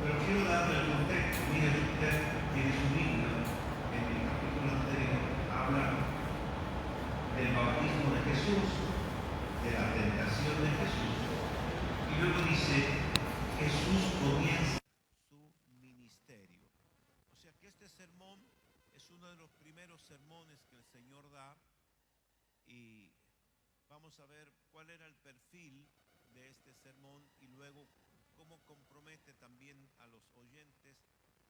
Pero quiero darle el contexto. Mire, usted tiene su Biblia. En el capítulo anterior habla del bautismo de Jesús, de la tentación de Jesús. Y luego dice, Jesús comienza su ministerio. O sea que este sermón es uno de los primeros sermones que el Señor da, y vamos a ver cuál era el perfil de este sermón y luego cómo compromete también a los oyentes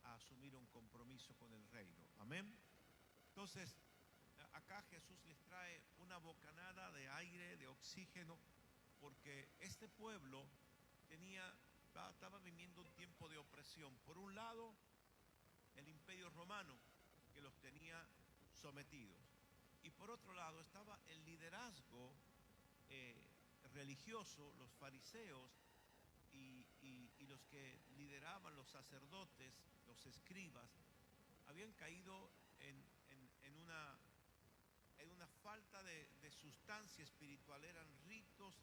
a asumir un compromiso con el reino. Amén. Entonces, acá Jesús les trae una bocanada de aire, de oxígeno, porque este pueblo estaba viviendo un tiempo de opresión. Por un lado, el Imperio Romano, que los tenía sometidos. Y por otro lado estaba el liderazgo religioso, los fariseos y los que lideraban, los sacerdotes, los escribas, habían caído en una falta de sustancia espiritual. Eran ritos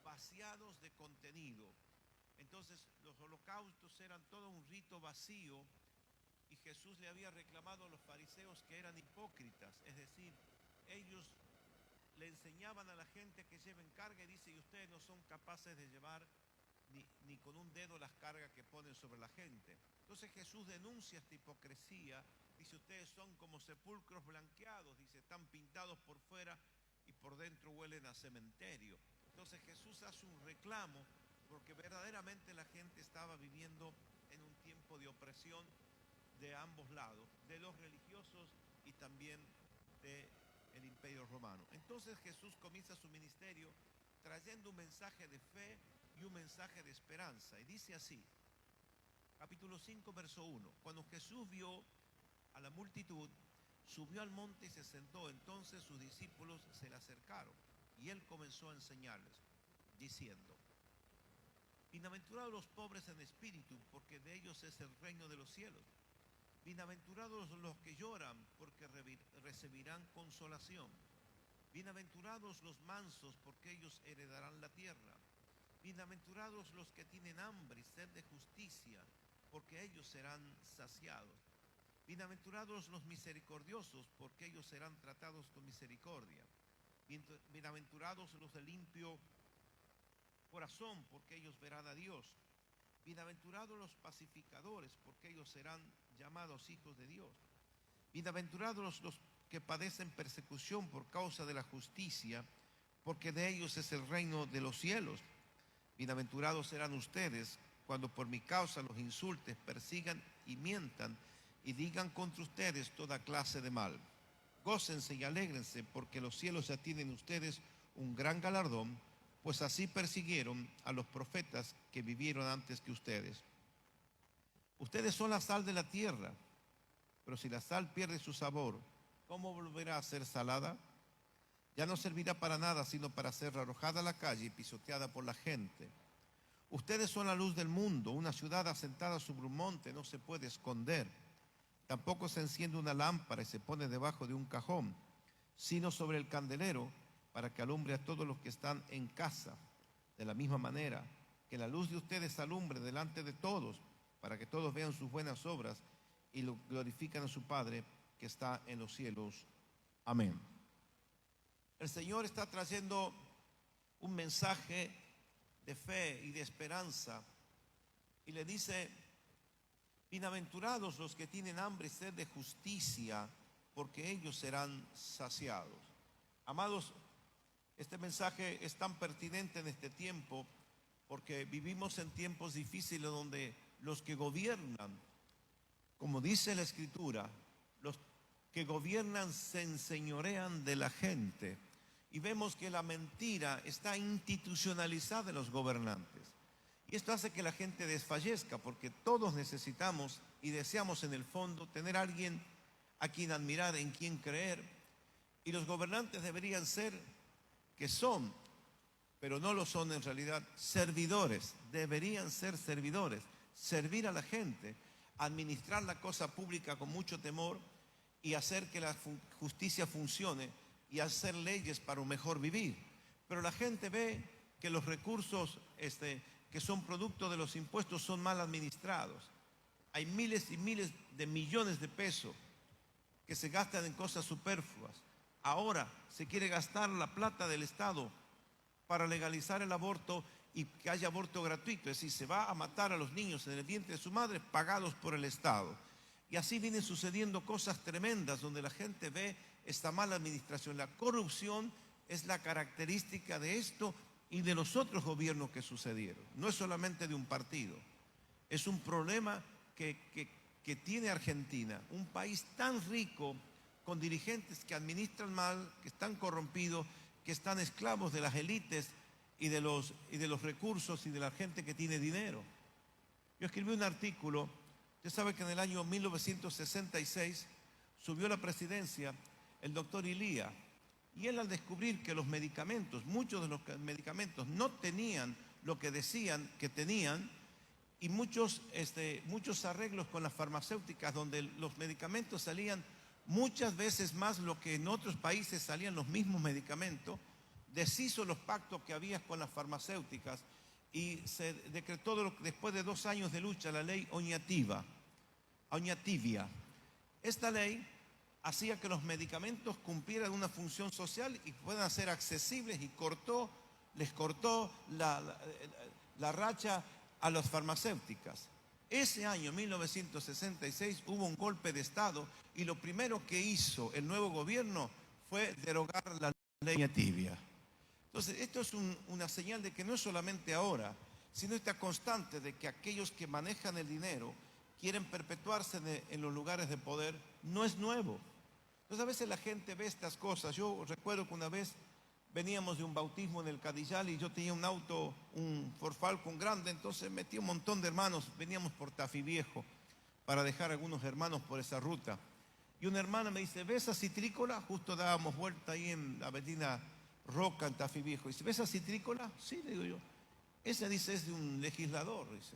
vaciados de contenido. Entonces los holocaustos eran todo un rito vacío, y Jesús le había reclamado a los fariseos que eran hipócritas, es decir, ellos le enseñaban a la gente que lleven carga, y dice, y ustedes no son capaces de llevar ni con un dedo las cargas que ponen sobre la gente. Entonces Jesús denuncia esta hipocresía, dice, ustedes son como sepulcros blanqueados, dice, están pintados por fuera y por dentro huelen a cementerio. Entonces Jesús hace un reclamo, porque verdaderamente la gente estaba viviendo en un tiempo de opresión de ambos lados, de los religiosos y también del Imperio Romano. Entonces Jesús comienza su ministerio trayendo un mensaje de fe y un mensaje de esperanza. Y dice así, capítulo 5, verso 1. Cuando Jesús vio a la multitud, subió al monte y se sentó. Entonces sus discípulos se le acercaron y él comenzó a enseñarles, diciendo, bienaventurados los pobres en espíritu, porque de ellos es el reino de los cielos. Bienaventurados los que lloran, porque recibirán consolación. Bienaventurados los mansos, porque ellos heredarán la tierra. Bienaventurados los que tienen hambre y sed de justicia, porque ellos serán saciados. Bienaventurados los misericordiosos, porque ellos serán tratados con misericordia. Bienaventurados los de limpio corazón, porque ellos verán a Dios. Bienaventurados los pacificadores, porque ellos serán llamados hijos de Dios. Bienaventurados los que padecen persecución por causa de la justicia, porque de ellos es el reino de los cielos. Bienaventurados serán ustedes cuando por mi causa los insulten, persigan y mientan y digan contra ustedes toda clase de mal. Gócense y alégrense, porque los cielos ya tienen ustedes un gran galardón, pues así persiguieron a los profetas que vivieron antes que ustedes. Ustedes son la sal de la tierra, pero si la sal pierde su sabor, ¿cómo volverá a ser salada? Ya no servirá para nada, sino para ser arrojada a la calle y pisoteada por la gente. Ustedes son la luz del mundo. Una ciudad asentada sobre un monte no se puede esconder. Tampoco se enciende una lámpara y se pone debajo de un cajón, sino sobre el candelero, para que alumbre a todos los que están en casa. De la misma manera, que la luz de ustedes alumbre delante de todos, para que todos vean sus buenas obras y lo glorifican a su Padre que está en los cielos. Amén. El Señor está trayendo un mensaje de fe y de esperanza, y le dice, bienaventurados los que tienen hambre y sed de justicia, porque ellos serán saciados. Amados, este mensaje es tan pertinente en este tiempo, porque vivimos en tiempos difíciles donde los que gobiernan, como dice la Escritura, los que gobiernan se enseñorean de la gente. Y vemos que la mentira está institucionalizada en los gobernantes. Y esto hace que la gente desfallezca, porque todos necesitamos y deseamos en el fondo tener a alguien a quien admirar, en quien creer. Y los gobernantes deberían ser, que son, pero no lo son en realidad, servidores. Deberían ser servidores, servir a la gente, administrar la cosa pública con mucho temor y hacer que la justicia funcione y hacer leyes para un mejor vivir. Pero la gente ve que los recursos que son producto de los impuestos son mal administrados. Hay miles y miles de millones de pesos que se gastan en cosas superfluas. Ahora se quiere gastar la plata del Estado para legalizar el aborto y que haya aborto gratuito. Es decir, se va a matar a los niños en el vientre de su madre pagados por el Estado. Y así vienen sucediendo cosas tremendas donde la gente ve esta mala administración. La corrupción es la característica de esto y de los otros gobiernos que sucedieron. No es solamente de un partido. Es un problema que tiene Argentina, un país tan rico, con dirigentes que administran mal, que están corrompidos, que están esclavos de las élites y de los recursos y de la gente que tiene dinero. Yo escribí un artículo, usted sabe que en el año 1966 subió a la presidencia el doctor Ilía, y él, al descubrir que los medicamentos, muchos de los medicamentos no tenían lo que decían que tenían, y muchos arreglos con las farmacéuticas donde los medicamentos salían muchas veces más lo que en otros países salían los mismos medicamentos, deshizo los pactos que había con las farmacéuticas y se decretó después de 2 años de lucha la ley Oñativia. Esta ley hacía que los medicamentos cumplieran una función social y puedan ser accesibles, y les cortó la racha a las farmacéuticas. Ese año, 1966, hubo un golpe de Estado y lo primero que hizo el nuevo gobierno fue derogar la ley Tibia. Entonces, esto es una señal de que no es solamente ahora, sino esta constante de que aquellos que manejan el dinero quieren perpetuarse en los lugares de poder. No es nuevo. Entonces, a veces la gente ve estas cosas. Yo recuerdo que una vez veníamos de un bautismo en el Cadillal y yo tenía un auto, un Ford Falcon grande, entonces metí un montón de hermanos, veníamos por Tafí Viejo para dejar a algunos hermanos por esa ruta. Y una hermana me dice, ¿ves a Citrícola? Justo dábamos vuelta ahí en la avenida Roca, en Tafí Viejo. Dice, ¿ves a Citrícola? Sí, le digo yo. Esa, dice, es de un legislador, dice.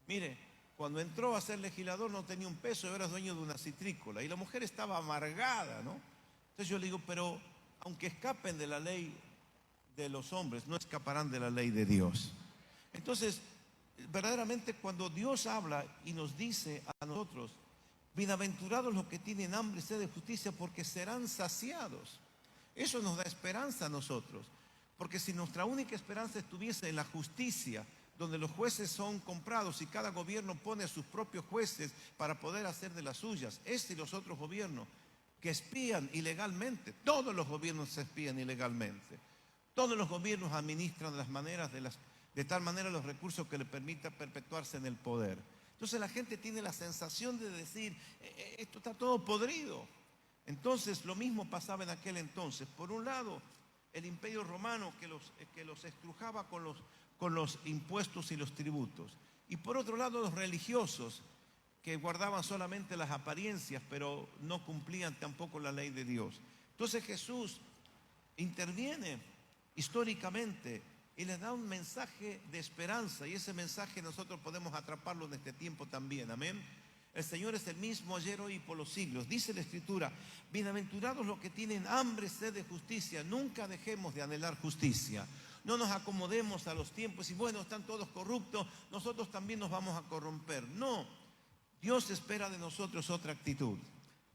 Mire, cuando entró a ser legislador no tenía un peso, era dueño de una citrícola. Y la mujer estaba amargada, ¿no? Entonces yo le digo, pero aunque escapen de la ley de los hombres, no escaparán de la ley de Dios. Entonces, verdaderamente cuando Dios habla y nos dice a nosotros, bienaventurados los que tienen hambre y sed de justicia, porque serán saciados. Eso nos da esperanza a nosotros. Porque si nuestra única esperanza estuviese en la justicia, donde los jueces son comprados y cada gobierno pone a sus propios jueces para poder hacer de las suyas, este y los otros gobiernos que espían ilegalmente, todos los gobiernos se espían ilegalmente, todos los gobiernos administran de tal manera los recursos que le permita perpetuarse en el poder. Entonces la gente tiene la sensación de decir, esto está todo podrido. Entonces lo mismo pasaba en aquel entonces. Por un lado, el Imperio Romano que los estrujaba con los impuestos y los tributos. Y por otro lado, los religiosos que guardaban solamente las apariencias, pero no cumplían tampoco la ley de Dios. Entonces Jesús interviene históricamente y les da un mensaje de esperanza, y ese mensaje nosotros podemos atraparlo en este tiempo también. Amén. El Señor es el mismo ayer, hoy y por los siglos. Dice la Escritura, bienaventurados los que tienen hambre y sed de justicia. Nunca dejemos de anhelar justicia. No nos acomodemos a los tiempos y bueno, están todos corruptos, nosotros también nos vamos a corromper. No, Dios espera de nosotros otra actitud.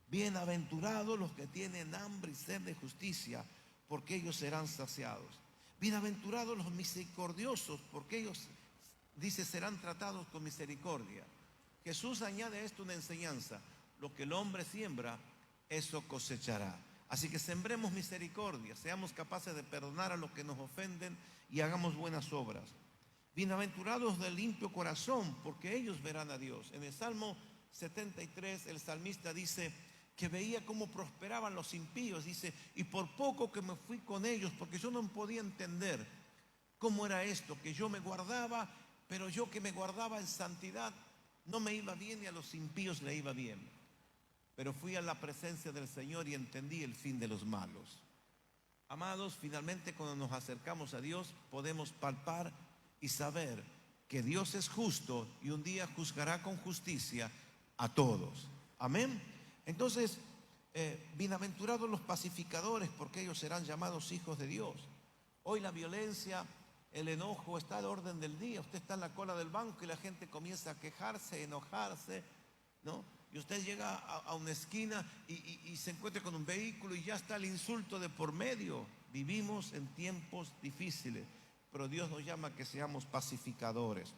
Bienaventurados los que tienen hambre y sed de justicia, porque ellos serán saciados. Bienaventurados los misericordiosos, porque ellos, dice, serán tratados con misericordia. Jesús añade a esto una enseñanza: lo que el hombre siembra, eso cosechará. Así que sembremos misericordia, seamos capaces de perdonar a los que nos ofenden y hagamos buenas obras. Bienaventurados del limpio corazón, porque ellos verán a Dios. En el Salmo 73, el salmista dice que veía cómo prosperaban los impíos. Dice, y por poco que me fui con ellos, porque yo no podía entender cómo era esto, que yo me guardaba, pero yo que me guardaba en santidad, no me iba bien y a los impíos le iba bien. Pero fui a la presencia del Señor y entendí el fin de los malos. Amados, finalmente cuando nos acercamos a Dios podemos palpar y saber que Dios es justo y un día juzgará con justicia a todos. Amén. Entonces, bienaventurados los pacificadores, porque ellos serán llamados hijos de Dios. Hoy la violencia el enojo está al orden del día. Usted está en la cola del banco y la gente comienza a quejarse, enojarse, ¿no? Y usted llega a una esquina y se encuentra con un vehículo y ya está el insulto de por medio. Vivimos en tiempos difíciles, pero Dios nos llama a que seamos pacificadores.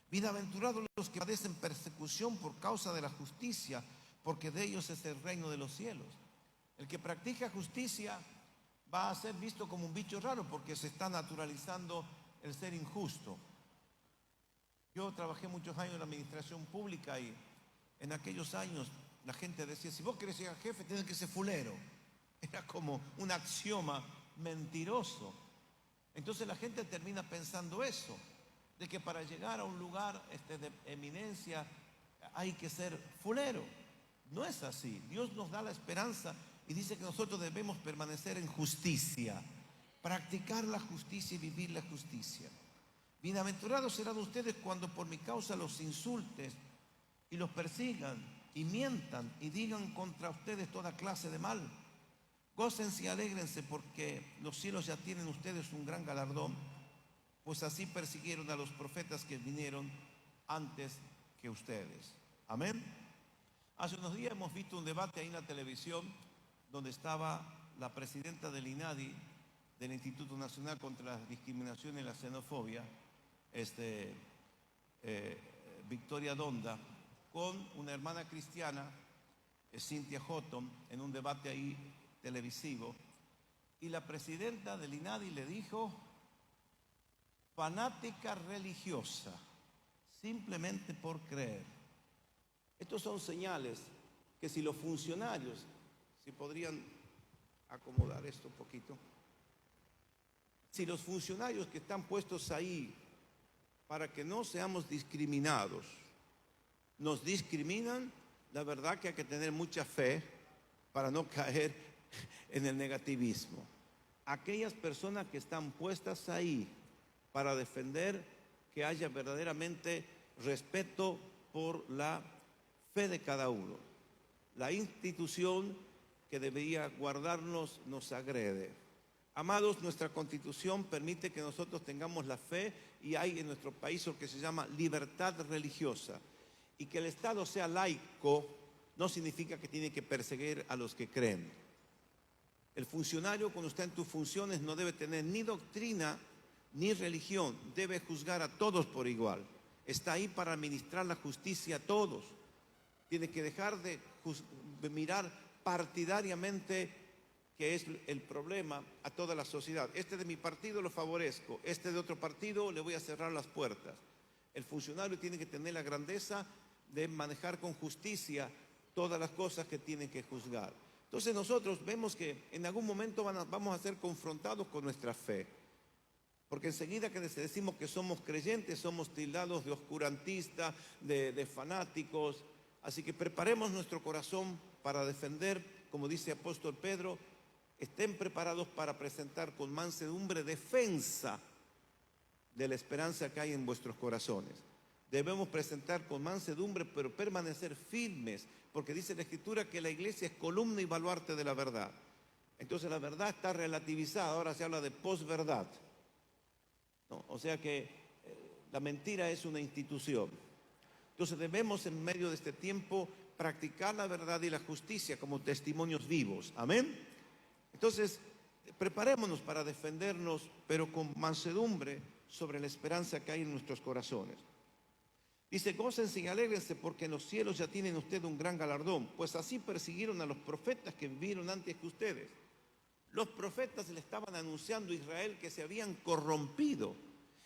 Bienaventurados los que padecen persecución por causa de la justicia, porque de ellos es el reino de los cielos. El que practica justicia va a ser visto como un bicho raro, porque se está naturalizando el ser injusto. Yo trabajé muchos años en la administración pública y en aquellos años la gente decía: si vos querés ser jefe, tienes que ser fulero. Era como un axioma mentiroso. Entonces la gente termina pensando eso, de que para llegar a un lugar de eminencia hay que ser fulero. No es así. Dios nos da la esperanza y dice que nosotros debemos permanecer en justicia, practicar la justicia y vivir la justicia. Bienaventurados serán ustedes cuando por mi causa los insulten y los persigan y mientan y digan contra ustedes toda clase de mal. Gócense y alégrense, porque los cielos ya tienen ustedes un gran galardón, pues así persiguieron a los profetas que vinieron antes que ustedes. Amén. Hace unos días hemos visto un debate ahí en la televisión donde estaba la presidenta del INADI, del Instituto Nacional contra la Discriminación y la Xenofobia, Victoria Donda, con una hermana cristiana, Cynthia Houghton, en un debate ahí televisivo. Y la presidenta del INADI le dijo: fanática religiosa, simplemente por creer. Estos son señales que si los funcionarios, si podrían acomodar esto un poquito, si los funcionarios que están puestos ahí para que no seamos discriminados, nos discriminan, la verdad que hay que tener mucha fe para no caer en el negativismo. Aquellas personas que están puestas ahí para defender que haya verdaderamente respeto por la fe de cada uno. La institución que debería guardarnos nos agrede. Amados, nuestra Constitución permite que nosotros tengamos la fe, y hay en nuestro país lo que se llama libertad religiosa. Y que el Estado sea laico no significa que tiene que perseguir a los que creen. El funcionario, cuando está en tus funciones, no debe tener ni doctrina ni religión, debe juzgar a todos por igual. Está ahí para administrar la justicia a todos. Tiene que dejar de mirar partidariamente, que es el problema, a toda la sociedad. Este de mi partido lo favorezco, este de otro partido le voy a cerrar las puertas. El funcionario tiene que tener la grandeza de manejar con justicia todas las cosas que tienen que juzgar. Entonces nosotros vemos que en algún momento vamos a ser confrontados con nuestra fe. Porque enseguida que decimos que somos creyentes, somos tildados de oscurantistas, de fanáticos. Así que preparemos nuestro corazón para defender, como dice el apóstol Pedro: estén preparados para presentar con mansedumbre defensa de la esperanza que hay en vuestros corazones. Debemos presentar con mansedumbre, pero permanecer firmes, porque dice la Escritura que la iglesia es columna y baluarte de la verdad. Entonces la verdad está relativizada, ahora se habla de posverdad, ¿no? O sea que la mentira es una institución. Entonces debemos, en medio de este tiempo, practicar la verdad y la justicia como testimonios vivos. Amén. Entonces preparémonos para defendernos, pero con mansedumbre, sobre la esperanza que hay en nuestros corazones. Dice: gócense y alégrense, porque en los cielos ya tienen ustedes un gran galardón, pues así persiguieron a los profetas que vivieron antes que ustedes. Los profetas le estaban anunciando a Israel que se habían corrompido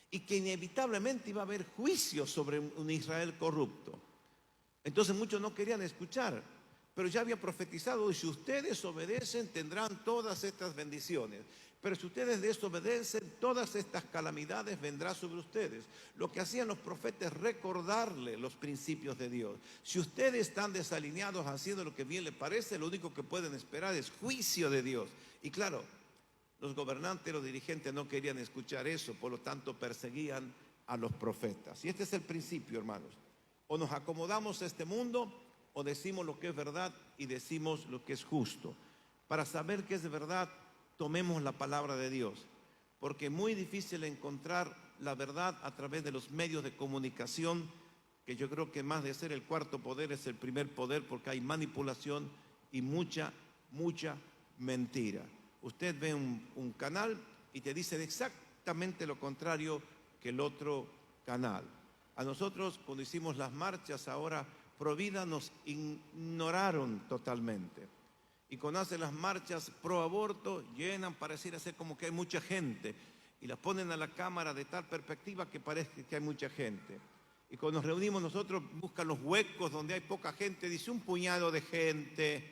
y que inevitablemente iba a haber juicio sobre un Israel corrupto. Entonces muchos no querían escuchar, pero ya había profetizado: y si ustedes obedecen, tendrán todas estas bendiciones. Pero si ustedes desobedecen, todas estas calamidades vendrán sobre ustedes. Lo que hacían los profetas es recordarle los principios de Dios. Si ustedes están desalineados haciendo lo que bien les parece, lo único que pueden esperar es juicio de Dios. Y claro, los gobernantes, los dirigentes no querían escuchar eso, por lo tanto perseguían a los profetas. Y este es el principio, hermanos. O nos acomodamos a este mundo, o decimos lo que es verdad y decimos lo que es justo. Para saber qué es verdad, tomemos la palabra de Dios. porque es muy difícil encontrar la verdad a través de los medios de comunicación, que yo creo que más de ser el cuarto poder es el primer poder, porque hay manipulación y mucha mentira. Usted ve un canal y te dicen exactamente lo contrario que el otro canal. A nosotros, cuando hicimos las marchas ahora, Provida, nos ignoraron totalmente. Y cuando hacen las marchas pro aborto, llenan, pareciera ser como que hay mucha gente, y las ponen a la cámara de tal perspectiva que parece que hay mucha gente. Y cuando nos reunimos nosotros, buscan los huecos donde hay poca gente, dice un puñado de gente.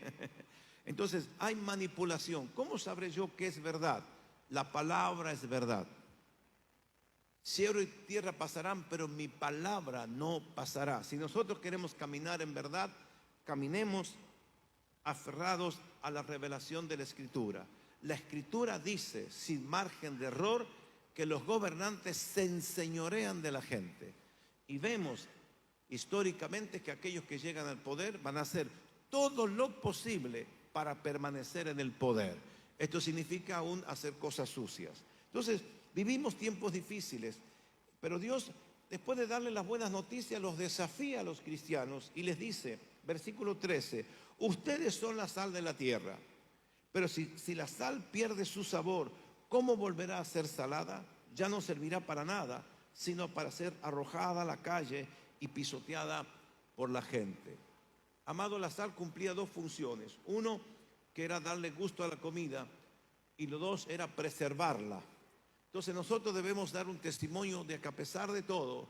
Entonces hay manipulación. ¿Cómo sabré yo que es verdad? La palabra es verdad. Cielo y tierra pasarán, pero mi palabra no pasará. Si nosotros queremos caminar en verdad, caminemos aferrados a la revelación de la Escritura. La Escritura dice, sin margen de error, que los gobernantes se enseñorean de la gente. Y vemos históricamente que aquellos que llegan al poder van a hacer todo lo posible para permanecer en el poder. Esto significa aún hacer cosas sucias. Entonces, vivimos tiempos difíciles, pero Dios, después de darle las buenas noticias, los desafía a los cristianos y les dice, versículo 13, ustedes son la sal de la tierra, pero si la sal pierde su sabor, ¿cómo volverá a ser salada? Ya no servirá para nada, sino para ser arrojada a la calle y pisoteada por la gente. Amado, la sal cumplía dos funciones. Uno, que era darle gusto a la comida, y lo dos era preservarla. Entonces nosotros debemos dar un testimonio de que a pesar de todo,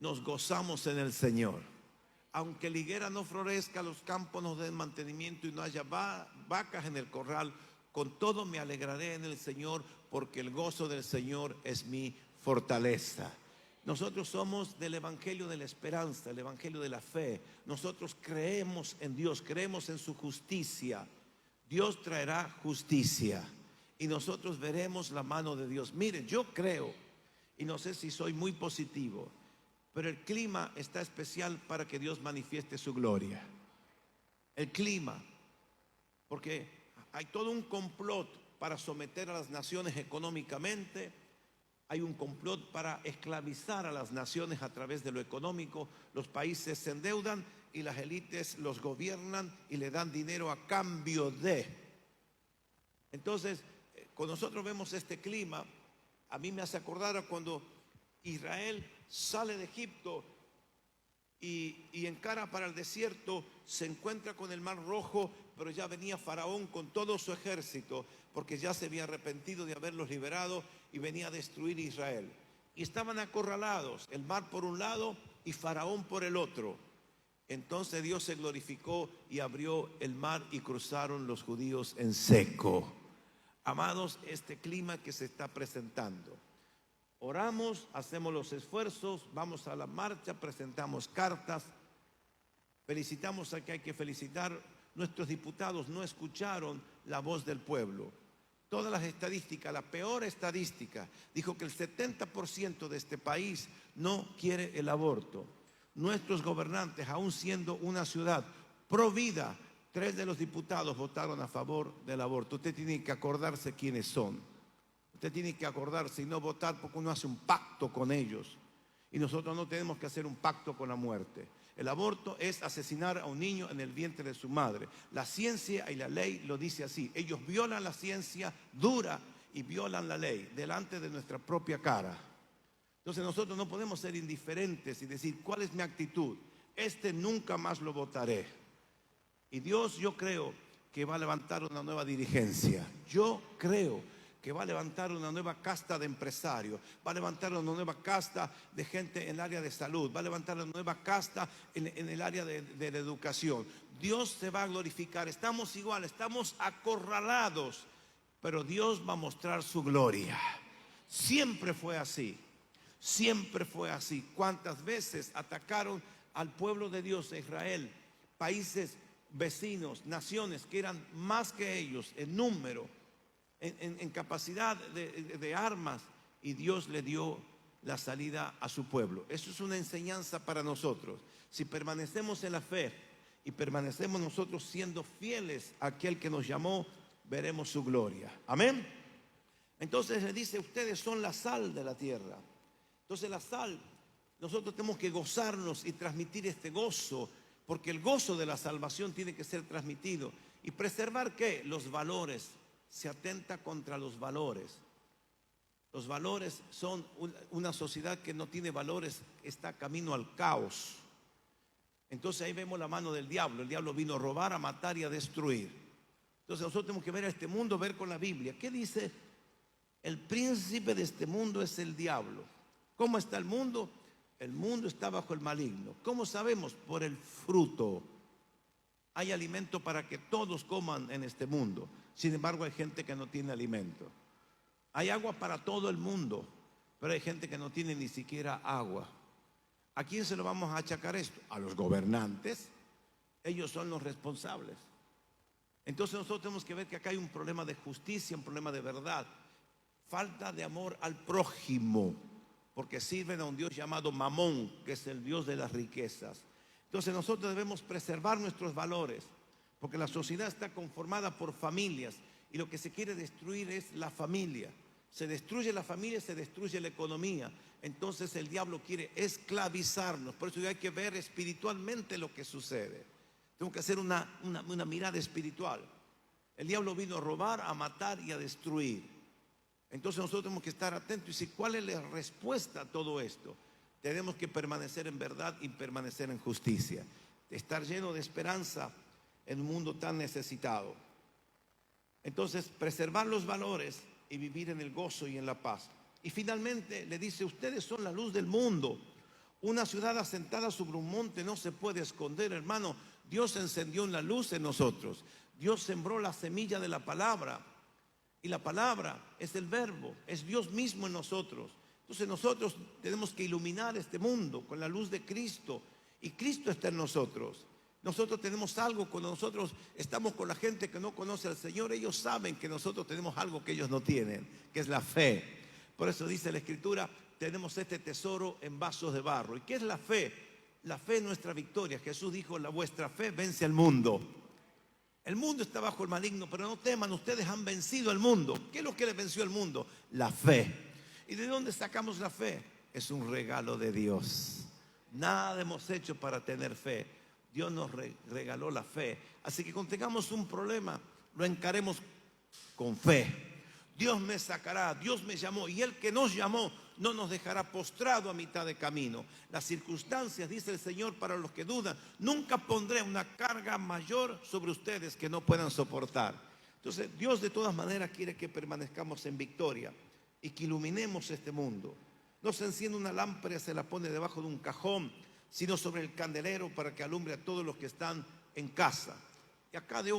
nos gozamos en el Señor. Aunque la higuera no florezca, los campos no den mantenimiento y no haya vacas en el corral, con todo me alegraré en el Señor, porque el gozo del Señor es mi fortaleza. Nosotros somos del evangelio de la esperanza, el evangelio de la fe. Nosotros creemos en Dios, creemos en su justicia. Dios traerá justicia y nosotros veremos la mano de Dios. Mire, yo creo, y no sé si soy muy positivo, pero el clima está especial para que Dios manifieste su gloria. El clima, porque hay todo un complot para someter a las naciones económicamente. Hay un complot para esclavizar a las naciones a través de lo económico. Los países se endeudan y las élites los gobiernan y le dan dinero a cambio de. Entonces, cuando nosotros vemos este clima, a mí me hace acordar a cuando Israel sale de Egipto y encara para el desierto, se encuentra con el Mar Rojo, pero ya venía Faraón con todo su ejército, porque ya se había arrepentido de haberlos liberado y venía a destruir Israel. Y estaban acorralados, el mar por un lado y Faraón por el otro. Entonces Dios se glorificó y abrió el mar y cruzaron los judíos en seco. Amados, este clima que se está presentando. Oramos, hacemos los esfuerzos, vamos a la marcha, presentamos cartas, felicitamos a que hay que felicitar. Nuestros diputados no escucharon la voz del pueblo. Todas las estadísticas, la peor estadística, dijo que el 70% de este país no quiere el aborto. Nuestros gobernantes, aún siendo una ciudad pro vida, 3 de los diputados votaron a favor del aborto. Usted tiene que acordarse quiénes son. Usted tiene que acordarse y no votar porque uno hace un pacto con ellos. Y nosotros no tenemos que hacer un pacto con la muerte. El aborto es asesinar a un niño en el vientre de su madre. La ciencia y la ley lo dice así. Ellos violan la ciencia dura y violan la ley delante de nuestra propia cara. Entonces nosotros no podemos ser indiferentes y decir, ¿cuál es mi actitud? Nunca más lo votaré. Y Dios, yo creo que va a levantar una nueva dirigencia. Yo creo que va a levantar una nueva casta de empresarios, va a levantar una nueva casta de gente en el área de salud, va a levantar una nueva casta en el área de la educación. Dios se va a glorificar. Estamos igual, estamos acorralados, pero Dios va a mostrar su gloria. Siempre fue así, siempre fue así. ¿Cuántas veces atacaron al pueblo de Dios, a Israel? Países vecinos, naciones que eran más que ellos en número, en capacidad de armas, y Dios le dio la salida a su pueblo. Eso es una enseñanza para nosotros. Si permanecemos en la fe y permanecemos nosotros siendo fieles a aquel que nos llamó, veremos su gloria. Amén. Entonces le dice, ustedes son la sal de la tierra. Entonces la sal, nosotros tenemos que gozarnos y transmitir este gozo, porque el gozo de la salvación tiene que ser transmitido. ¿Y preservar qué? Los valores. Se atenta contra los valores. Los valores son una sociedad que no tiene valores, está camino al caos. Entonces ahí vemos la mano del diablo. El diablo vino a robar, a matar y a destruir. Entonces nosotros tenemos que ver a este mundo, ver con la Biblia. ¿Qué dice? El príncipe de este mundo es el diablo. ¿Cómo está el mundo? El mundo está bajo el maligno. ¿Cómo sabemos? Por el fruto. Hay alimento para que todos coman en este mundo. Sin embargo, hay gente que no tiene alimento. Hay agua para todo el mundo, pero hay gente que no tiene ni siquiera agua. ¿A quién se lo vamos a achacar esto? A los gobernantes. Ellos son los responsables. Entonces nosotros tenemos que ver que acá hay un problema de justicia, un problema de verdad. Falta de amor al prójimo, porque sirven a un Dios llamado Mamón, que es el Dios de las riquezas. Entonces nosotros debemos preservar nuestros valores, porque la sociedad está conformada por familias y lo que se quiere destruir es la familia. Se destruye la familia, se destruye la economía. Entonces el diablo quiere esclavizarnos. Por eso hay que ver espiritualmente lo que sucede. Tengo que hacer una mirada espiritual. El diablo vino a robar, a matar y a destruir. Entonces nosotros tenemos que estar atentos y decir, ¿cuál es la respuesta a todo esto? Tenemos que permanecer en verdad y permanecer en justicia. Estar lleno de esperanza en un mundo tan necesitado. Entonces, preservar los valores y vivir en el gozo y en la paz. Y finalmente le dice, ustedes son la luz del mundo. Una ciudad asentada sobre un monte no se puede esconder, hermano. Dios encendió una luz en nosotros. Dios sembró la semilla de la palabra. Y la palabra es el verbo, es Dios mismo en nosotros. Entonces nosotros tenemos que iluminar este mundo con la luz de Cristo. Y Cristo está en nosotros. Nosotros tenemos algo, cuando nosotros estamos con la gente que no conoce al Señor, ellos saben que nosotros tenemos algo que ellos no tienen, que es la fe. Por eso dice la Escritura, tenemos este tesoro en vasos de barro. ¿Y qué es la fe? La fe es nuestra victoria. Jesús dijo, la vuestra fe vence al mundo. El mundo está bajo el maligno, pero no teman, ustedes han vencido al mundo. ¿Qué es lo que le venció al mundo? La fe. ¿Y de dónde sacamos la fe? Es un regalo de Dios. Nada hemos hecho para tener fe. Dios nos regaló la fe. Así que cuando tengamos un problema, lo encaremos con fe. Dios me sacará, Dios me llamó, y el que nos llamó no nos dejará postrado a mitad de camino. Las circunstancias, dice el Señor, para los que dudan, nunca pondré una carga mayor sobre ustedes que no puedan soportar. Entonces Dios de todas maneras quiere que permanezcamos en victoria y que iluminemos este mundo. No se enciende una lámpara y se la pone debajo de un cajón, sino sobre el candelero para que alumbre a todos los que están en casa. Y acá de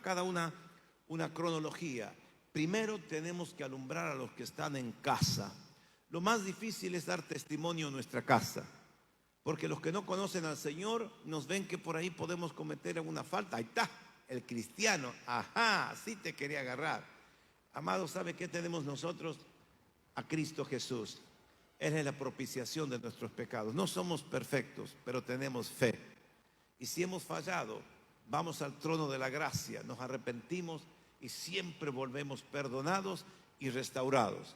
cada una cronología. Primero tenemos que alumbrar a los que están en casa. Lo más difícil es dar testimonio en nuestra casa, porque los que no conocen al Señor nos ven que por ahí podemos cometer alguna falta. Ahí está, el cristiano, ajá, así te quería agarrar. Amados, ¿sabe qué tenemos nosotros? A Cristo Jesús. Él es la propiciación de nuestros pecados. No somos perfectos, pero tenemos fe. Y si hemos fallado, vamos al trono de la gracia, nos arrepentimos y siempre volvemos perdonados y restaurados.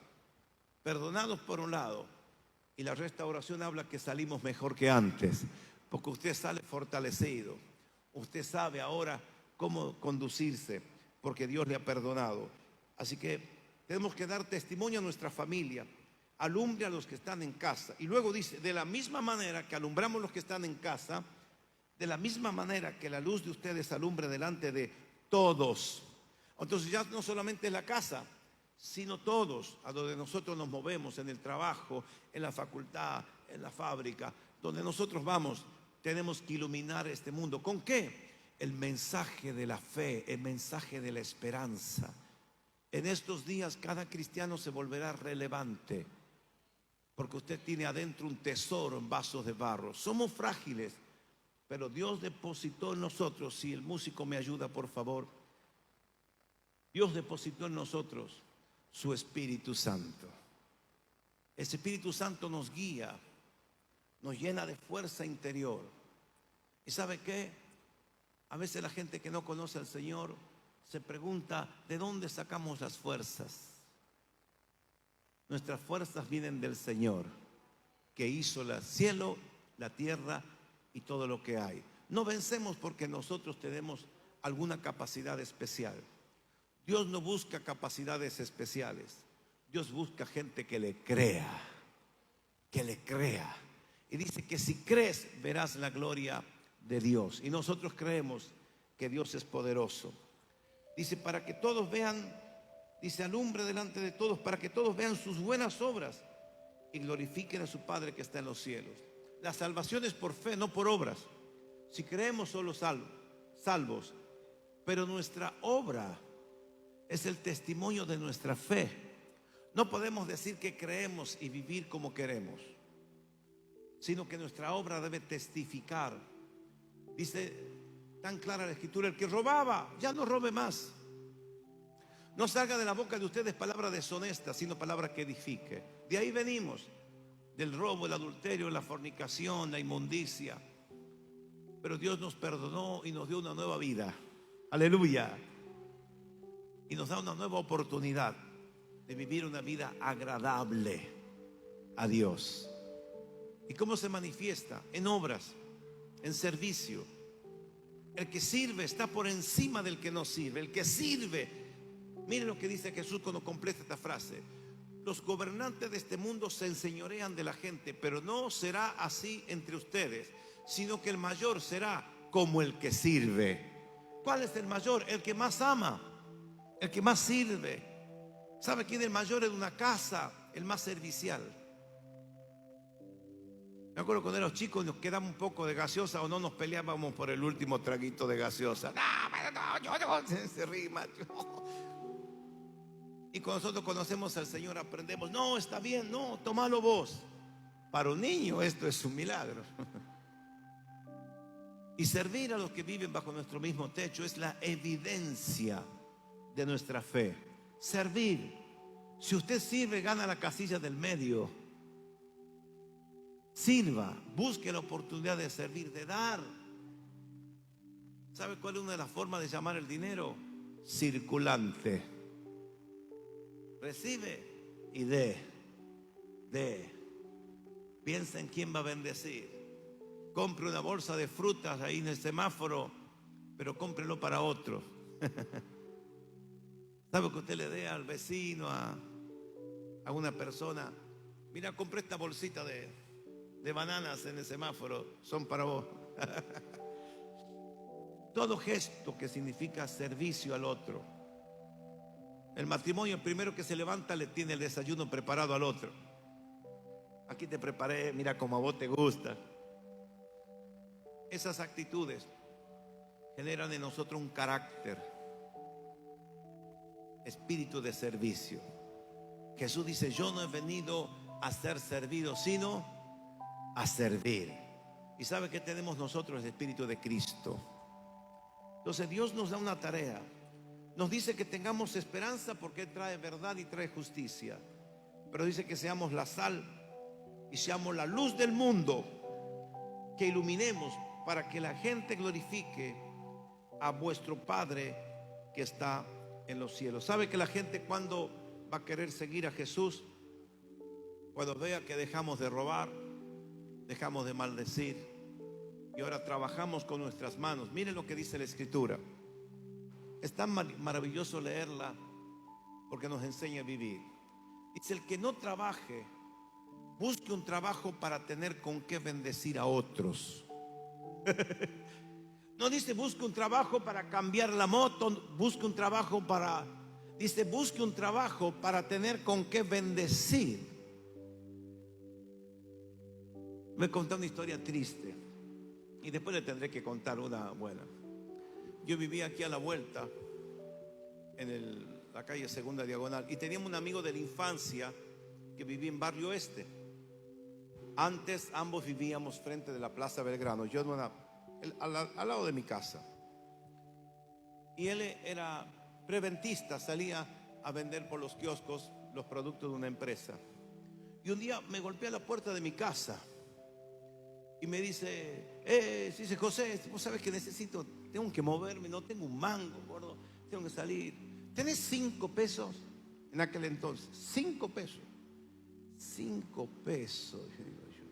Perdonados por un lado, y la restauración habla que salimos mejor que antes, porque usted sale fortalecido. Usted sabe ahora cómo conducirse, porque Dios le ha perdonado. Así que tenemos que dar testimonio a nuestra familia. Alumbre a los que están en casa. Y luego dice, de la misma manera que alumbramos los que están en casa, de la misma manera que la luz de ustedes alumbre delante de todos. Entonces ya no solamente es la casa, sino todos, a donde nosotros nos movemos, en el trabajo, en la facultad, en la fábrica, donde nosotros vamos, tenemos que iluminar este mundo. ¿Con qué? El mensaje de la fe, el mensaje de la esperanza. En estos días cada cristiano se volverá relevante, porque usted tiene adentro un tesoro en vasos de barro. Somos frágiles, pero Dios depositó en nosotros, si el músico me ayuda por favor, Dios depositó en nosotros su Espíritu Santo. Ese Espíritu Santo nos guía, nos llena de fuerza interior. ¿Y sabe qué? A veces la gente que no conoce al Señor se pregunta, ¿de dónde sacamos las fuerzas? Nuestras fuerzas vienen del Señor, que hizo el cielo, la tierra y todo lo que hay. No vencemos porque nosotros tenemos alguna capacidad especial. Dios no busca capacidades especiales. Dios busca gente que le crea, que le crea. Y dice que si crees, verás la gloria de Dios. Y nosotros creemos que Dios es poderoso. Dice, para que todos vean, dice, alumbre delante de todos, para que todos vean sus buenas obras y glorifiquen a su Padre que está en los cielos. La salvación es por fe, no por obras. Si creemos, somos salvos. Pero nuestra obra es el testimonio de nuestra fe. No podemos decir que creemos y vivir como queremos, sino que nuestra obra debe testificar. Dice tan clara la Escritura: el que robaba, ya no robe más. No salga de la boca de ustedes palabra deshonesta, sino palabra que edifique. De ahí venimos, del robo, el adulterio, la fornicación, la inmundicia. Pero Dios nos perdonó y nos dio una nueva vida. Aleluya. Y nos da una nueva oportunidad de vivir una vida agradable a Dios. ¿Y cómo se manifiesta? En obras, en servicio. El que sirve está por encima del que no sirve. El que sirve, miren lo que dice Jesús cuando completa esta frase: los gobernantes de este mundo se enseñorean de la gente, pero no será así entre ustedes, sino que el mayor será como el que sirve. ¿Cuál es el mayor? El que más ama, el que más sirve. ¿Sabe quién es el mayor en una casa? El más servicial. Me acuerdo cuando éramos chicos, nos quedamos un poco de gaseosa o no nos peleábamos por el último traguito de gaseosa. No, yo no, se rima. Y cuando nosotros conocemos al Señor, aprendemos: no, está bien, no, tómalo vos. Para un niño esto es un milagro. Y servir a los que viven bajo nuestro mismo techo es la evidencia de nuestra fe. Servir. Si usted sirve, gana la casilla del medio. Sirva, busque la oportunidad de servir, de dar. ¿Sabe cuál es una de las formas de llamar el dinero? Circulante. Recibe y dé. Piensa en quién va a bendecir. Compre una bolsa de frutas ahí en el semáforo, pero cómprelo para otro. ¿Sabe que usted le dé al vecino, a una persona? Mira, compré esta bolsita de bananas en el semáforo, son para vos. Todo gesto que significa servicio al otro. El matrimonio, el primero que se levanta le tiene el desayuno preparado al otro. Aquí te preparé, mira como a vos te gusta. Esas actitudes generan en nosotros un carácter, espíritu de servicio. Jesús dice: yo no he venido a ser servido, sino a servir. Y sabe que tenemos nosotros el espíritu de Cristo. Entonces Dios nos da una tarea. Nos dice que tengamos esperanza porque Él trae verdad y trae justicia. Pero dice que seamos la sal y seamos la luz del mundo, que iluminemos para que la gente glorifique a vuestro Padre que está en los cielos. ¿Sabe que la gente cuando va a querer seguir a Jesús? Cuando vea que dejamos de robar, dejamos de maldecir y ahora trabajamos con nuestras manos. Miren lo que dice la Escritura. Es tan maravilloso leerla porque nos enseña a vivir. Dice: el que no trabaje, busque un trabajo para tener con qué bendecir a otros. No dice busque un trabajo para cambiar la moto, busque un trabajo para... Dice busque un trabajo para tener con qué bendecir. Me contó una historia triste y después le tendré que contar una buena. Yo vivía aquí a la vuelta en la calle Segunda Diagonal y teníamos un amigo de la infancia que vivía en Barrio Oeste. Antes ambos vivíamos frente de la Plaza Belgrano, yo al lado de mi casa. Y él era preventista, salía a vender por los kioscos los productos de una empresa. Y un día me golpea la puerta de mi casa y me dice: dice José, vos sabés que necesito, tengo que moverme, no tengo un mango, gordo, tengo que salir. ¿Tenés 5 pesos? En aquel entonces, 5 pesos. 5 pesos, digo yo.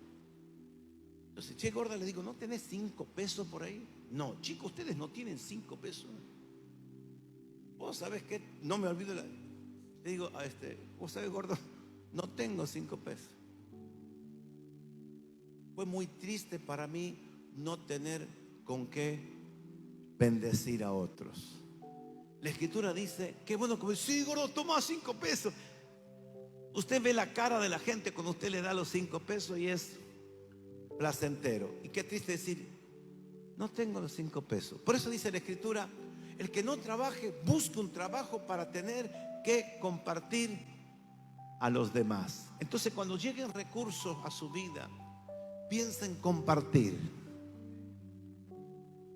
Entonces, che, gorda, le digo, ¿no tenés 5 pesos por ahí? No, chicos, ustedes no tienen 5 pesos. Vos sabés que no me olvido. Le digo a vos sabés, gordo, no tengo 5 pesos. Fue muy triste para mí no tener con qué bendecir a otros. La escritura dice, qué bueno que sí, gordo, toma 5 pesos. Usted ve la cara de la gente cuando usted le da los 5 pesos y es placentero. Y qué triste decir, no tengo los 5 pesos. Por eso dice la escritura, el que no trabaje, busque un trabajo para tener que compartir a los demás. Entonces, cuando lleguen recursos a su vida, piensa en compartir.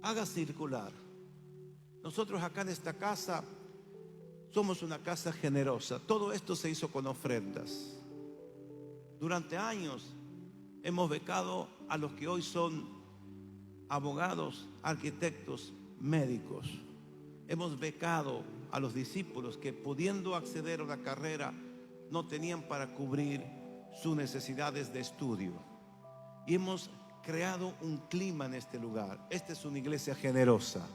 Haga circular. Nosotros acá en esta casa somos una casa generosa. Todo esto se hizo con ofrendas. Durante años hemos becado a los que hoy son abogados, arquitectos, médicos. Hemos becado a los discípulos que, pudiendo acceder a una carrera, no tenían para cubrir sus necesidades de estudio. Y hemos creado un clima en este lugar. Esta es una iglesia generosa.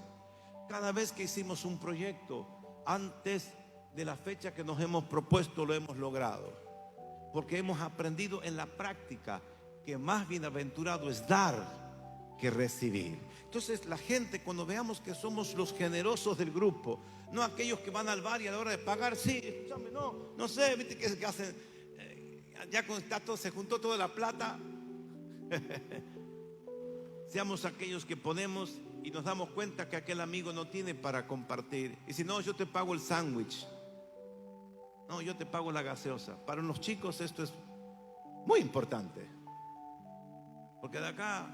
Cada vez que hicimos un proyecto, antes de la fecha que nos hemos propuesto, lo hemos logrado. Porque hemos aprendido en la práctica que más bienaventurado es dar que recibir. Entonces, la gente, cuando veamos que somos los generosos del grupo, no aquellos que van al bar y a la hora de pagar, sí, escúchame, no sé, viste que hacen, ya cuando está todo, se juntó toda la plata. Seamos aquellos que ponemos y nos damos cuenta que aquel amigo no tiene para compartir. Y si no, yo te pago el sándwich. No, yo te pago la gaseosa. Para los chicos esto es muy importante. Porque de acá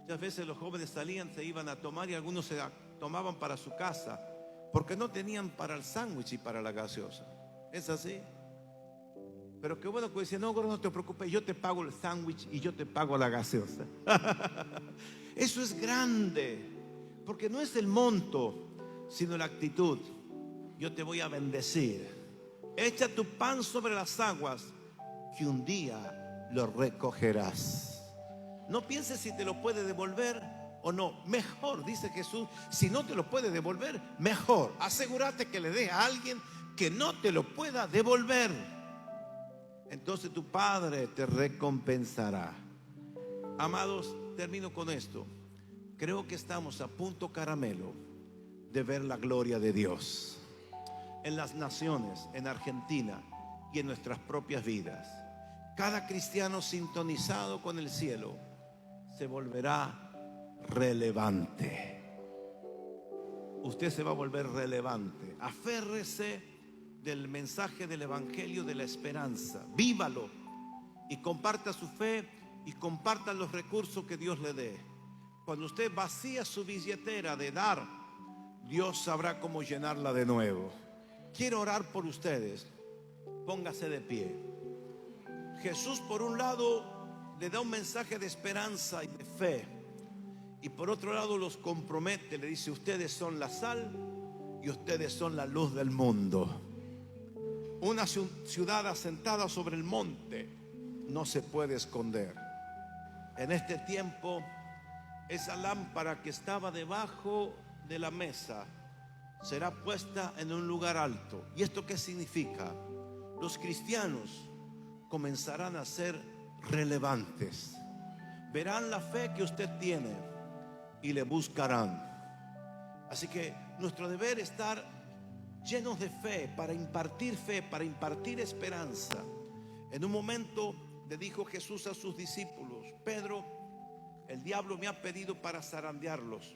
muchas veces los jóvenes salían, se iban a tomar y algunos se tomaban para su casa porque no tenían para el sándwich y para la gaseosa. ¿Es así? Pero qué bueno que dice, no, gordo, no te preocupes, yo te pago el sándwich y yo te pago la gaseosa. Eso es grande, porque no es el monto, sino la actitud. Yo te voy a bendecir. Echa tu pan sobre las aguas, que un día lo recogerás. No pienses si te lo puede devolver o no. Mejor, dice Jesús, si no te lo puede devolver, mejor. Asegúrate que le dé a alguien que no te lo pueda devolver. Entonces tu Padre te recompensará. Amados, termino con esto. Creo que estamos a punto caramelo de ver la gloria de Dios en las naciones, en Argentina y en nuestras propias vidas. Cada cristiano sintonizado con el cielo se volverá relevante. Usted se va a volver relevante. Aférrese del mensaje del evangelio de la esperanza. Vívalo y comparta su fe y comparta los recursos que Dios le dé. Cuando usted vacía su billetera de dar, Dios sabrá cómo llenarla de nuevo. Quiero orar por ustedes. Póngase de pie. Jesús, por un lado, le da un mensaje de esperanza y de fe, y por otro lado los compromete. Le dice, ustedes son la sal y ustedes son la luz del mundo. Una ciudad asentada sobre el monte no se puede esconder. En este tiempo, esa lámpara que estaba debajo de la mesa será puesta en un lugar alto. ¿Y esto qué significa? Los cristianos comenzarán a ser relevantes. Verán la fe que usted tiene y le buscarán. Así que nuestro deber es estar llenos de fe, para impartir esperanza. En un momento le dijo Jesús a sus discípulos, Pedro, el diablo me ha pedido para zarandearlos,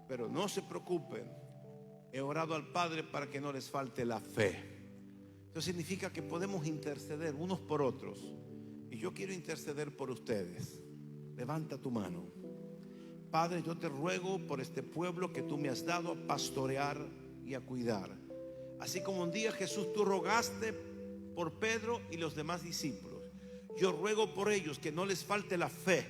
pero no se preocupen, he orado al Padre para que no les falte la fe. Esto significa que podemos interceder unos por otros, y yo quiero interceder por ustedes. Levanta tu mano. Padre, yo te ruego por este pueblo que tú me has dado a pastorear y a cuidar. Así como un día, Jesús, tú rogaste por Pedro y los demás discípulos, yo ruego por ellos que no les falte la fe,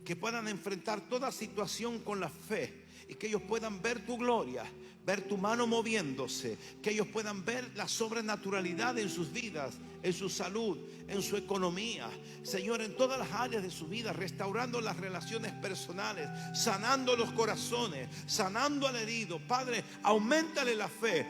que puedan enfrentar toda situación con la fe y que ellos puedan ver tu gloria, ver tu mano moviéndose, que ellos puedan ver la sobrenaturalidad en sus vidas, en su salud, en su economía, Señor, en todas las áreas de su vida, restaurando las relaciones personales, sanando los corazones, sanando al herido. Padre, auméntale la fe.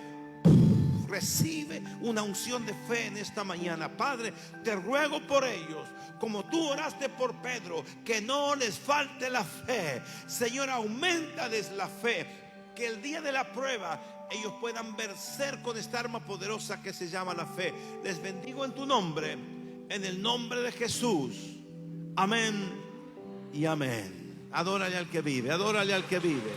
Recibe una unción de fe en esta mañana. Padre, te ruego por ellos, como tú oraste por Pedro, que no les falte la fe. Señor, auméntales la fe, que el día de la prueba ellos puedan vencer con esta arma poderosa que se llama la fe. Les bendigo en tu nombre, en el nombre de Jesús. Amén y amén. Adórale al que vive, adórale al que vive.